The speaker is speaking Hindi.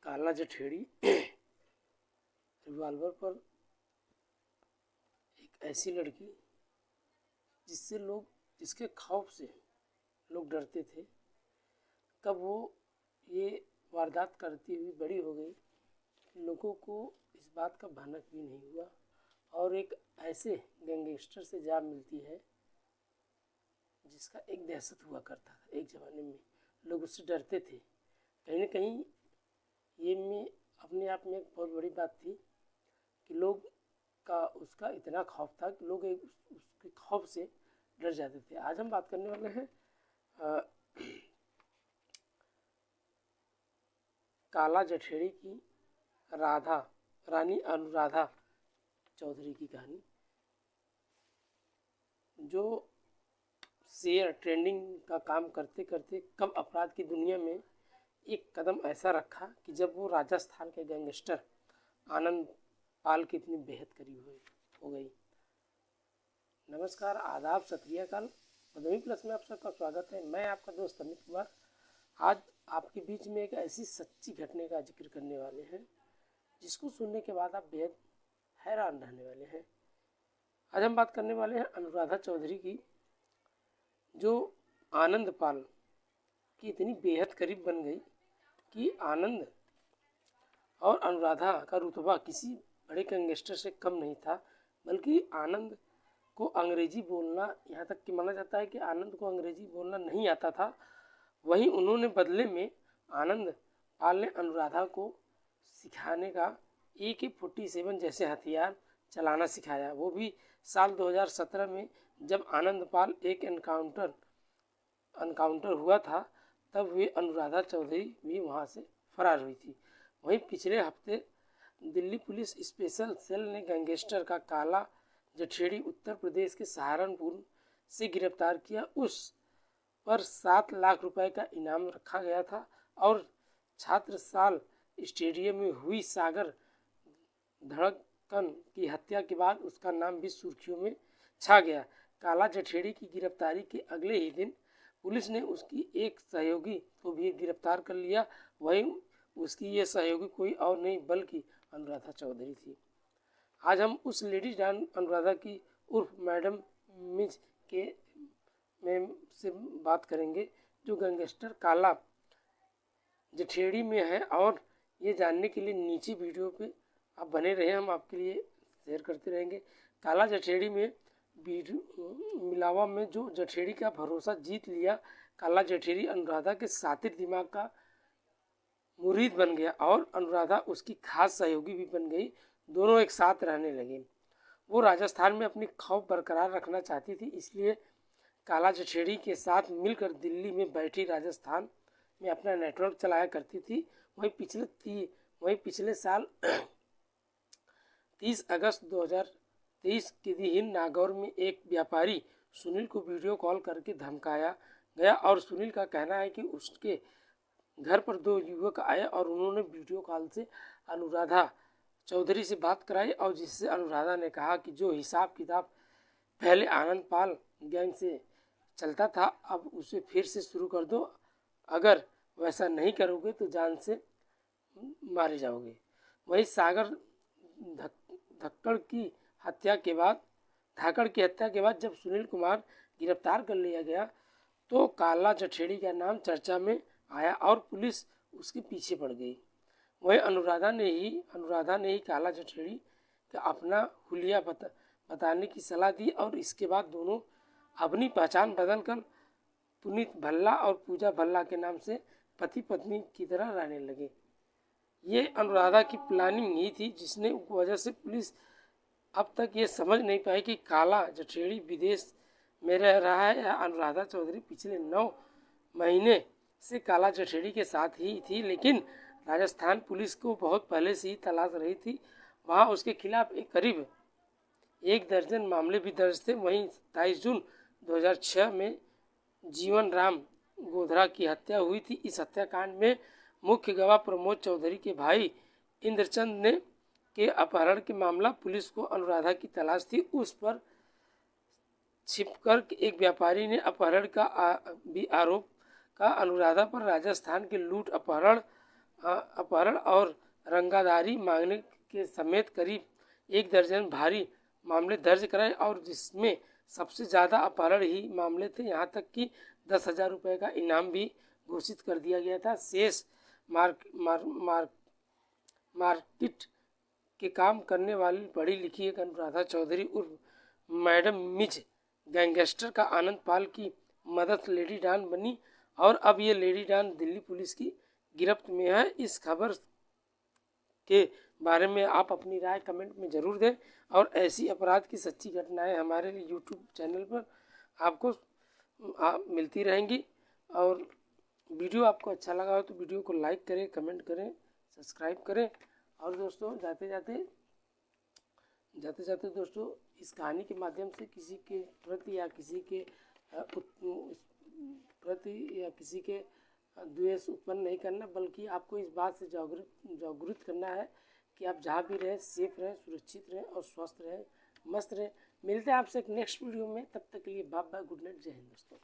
काला जठेड़ी रिवॉल्वर पर एक ऐसी लड़की जिसके खौफ से लोग डरते थे, कब वो ये वारदात करती हुई बड़ी हो गई, लोगों को इस बात का भनक भी नहीं हुआ और एक ऐसे गैंगस्टर से जा मिलती है जिसका एक दहशत हुआ करता था। एक ज़माने में लोग उससे डरते थे। कहीं ना कहीं ये में अपने आप में एक बहुत बड़ी बात थी कि लोग का उसका इतना खौफ था कि लोग उसके खौफ से डर जाते थे। आज हम बात करने वाले हैं काला जठेड़ी की रानी अनुराधा चौधरी की कहानी, जो शेयर ट्रेंडिंग का काम करते करते कब अपराध की दुनिया में एक कदम ऐसा रखा कि जब वो राजस्थान के गैंगस्टर आनंद पाल की इतनी बेहद करीब हो गई। नमस्कार, आदाब, सत श्री अकाल। मधुमी प्लस में आप सबका स्वागत है। मैं आपका दोस्त अमित कुमार आज आपके बीच में एक ऐसी सच्ची घटना का जिक्र करने वाले हैं जिसको सुनने के बाद आप बेहद हैरान रहने वाले हैं। आज हम बात करने वाले हैं अनुराधा चौधरी की, जो आनंद पाल की इतनी बेहद करीब बन गई कि आनंद और अनुराधा का रुतबा किसी बड़े गैंगस्टर से कम नहीं था, बल्कि आनंद को अंग्रेजी बोलना, यहाँ तक कि माना जाता है कि आनंद को अंग्रेजी बोलना नहीं आता था। वहीं उन्होंने बदले में आनंद पाल ने अनुराधा को सिखाने का AK-47 जैसे हथियार चलाना सिखाया, वो भी साल 2017 में जब आनंद पाल एक एनकाउंटर हुआ था तब वे अनुराधा चौधरी भी वहां से फरार हुई थी। वहीं पिछले हफ्ते दिल्ली पुलिस स्पेशल सेल ने गैंगस्टर का काला जठेड़ी उत्तर प्रदेश के सहारनपुर से गिरफ्तार किया। उस पर 7 लाख रुपए का इनाम रखा गया था और छात्र साल स्टेडियम में हुई सागर धड़कन की हत्या के बाद उसका नाम भी सुर्खियों में छा गया। काला जठेड़ी की गिरफ्तारी के अगले ही दिन पुलिस ने उसकी एक सहयोगी को भी गिरफ्तार कर लिया। वहीं उसकी ये सहयोगी कोई और नहीं बल्कि अनुराधा चौधरी थी। आज हम उस लेडी जान अनुराधा की उर्फ मैडम मिज के में से बात करेंगे जो गैंगस्टर काला जठेड़ी में है, और ये जानने के लिए नीचे वीडियो पे आप बने रहे, हम आपके लिए शेयर करते रहेंगे। काला जठेड़ी में मिलावा में जो जठेड़ी का भरोसा जीत लिया, काला जठेड़ी अनुराधा के सातिर दिमाग का मुरीद बन गया और अनुराधा उसकी खास सहयोगी भी बन गई। दोनों एक साथ रहने लगे। वो राजस्थान में अपनी खौफ बरकरार रखना चाहती थी, इसलिए काला जठेड़ी के साथ मिलकर दिल्ली में बैठी राजस्थान में अपना नेटवर्क चलाया करती थी। वहीं पिछले साल 30 अगस्त 2023 के दिन नागौर में एक व्यापारी सुनील को वीडियो कॉल करके धमकाया गया और सुनील का कहना है कि उसके घर पर 2 युवक आए और उन्होंने वीडियो कॉल से अनुराधा चौधरी से बात कराई और जिससे अनुराधा ने कहा कि जो हिसाब किताब पहले आनंद पाल गैंग से चलता था अब उसे फिर से शुरू कर दो, अगर वैसा नहीं करोगे तो जान से मारे जाओगे। वहीं सागर धाकड़ की हत्या के बाद जब सुनील कुमार गिरफ्तार कर लिया गया तो काला जठेड़ी का नाम चर्चा में आया और पुलिस उसके पीछे पड़ गई। वहीं अनुराधा ने ही काला जठेड़ी का अपना हुलिया बताने की सलाह दी और इसके बाद दोनों अपनी पहचान बदलकर पुनीत भल्ला और पूजा भल्ला के नाम से पति पत्नी की तरह रहने लगे। ये अनुराधा की प्लानिंग ही थी, जिसने वजह से पुलिस अब तक ये समझ नहीं पाई कि काला जठेड़ी विदेश में रह रहा है या अनुराधा चौधरी पिछले 9 महीने से काला जठेड़ी के साथ ही थी, लेकिन राजस्थान पुलिस को बहुत पहले से ही तलाश रही थी। वहां उसके खिलाफ करीब 1 दर्जन मामले भी दर्ज थे। वहीं 27 जून 2006 में जीवन राम गोधरा की हत्या हुई थी। इस हत्याकांड में मुख्य गवाह प्रमोद चौधरी के भाई इंद्रचंद के अपहरण के मामला पुलिस को अनुराधा की तलाश थी। उस पर छिपकर एक व्यापारी ने अपहरण का भी आरोप का अनुराधा पर राजस्थान के लूट अपहरण अपहरण और रंगादारी मांगने के समेत करीब 1 दर्जन भारी मामले दर्ज कराए और जिसमें सबसे ज़्यादा अपहरण ही मामले थे। यहाँ तक कि 10,000 रुपये का इनाम भी घोषित कर दिया गया था। शेष मार्केट के काम करने वाली पढ़ी लिखी एक अनुराधा चौधरी उर्फ मैडम मिज गैंगस्टर का आनंद पाल की मदद से लेडी डॉन बनी और अब ये लेडी डॉन दिल्ली पुलिस की गिरफ्त में है। इस खबर के बारे में आप अपनी राय कमेंट में ज़रूर दें और ऐसी अपराध की सच्ची घटनाएं हमारे लिए यूट्यूब चैनल पर आपको मिलती रहेंगी। और वीडियो आपको अच्छा लगा हो तो वीडियो को लाइक करें, कमेंट करें, सब्सक्राइब करें। और दोस्तों जाते जाते दोस्तों इस कहानी के माध्यम से किसी के प्रति या किसी के द्वेष उत्पन्न नहीं करना, बल्कि आपको इस बात से जागरूक करना है कि आप जहाँ भी रहें सेफ रहें, सुरक्षित रहें और स्वस्थ रहें, मस्त रहें। मिलते हैं आपसे एक नेक्स्ट वीडियो में, तब तक के लिए बाय बाय, गुड नाइट, जय हिंद दोस्तों।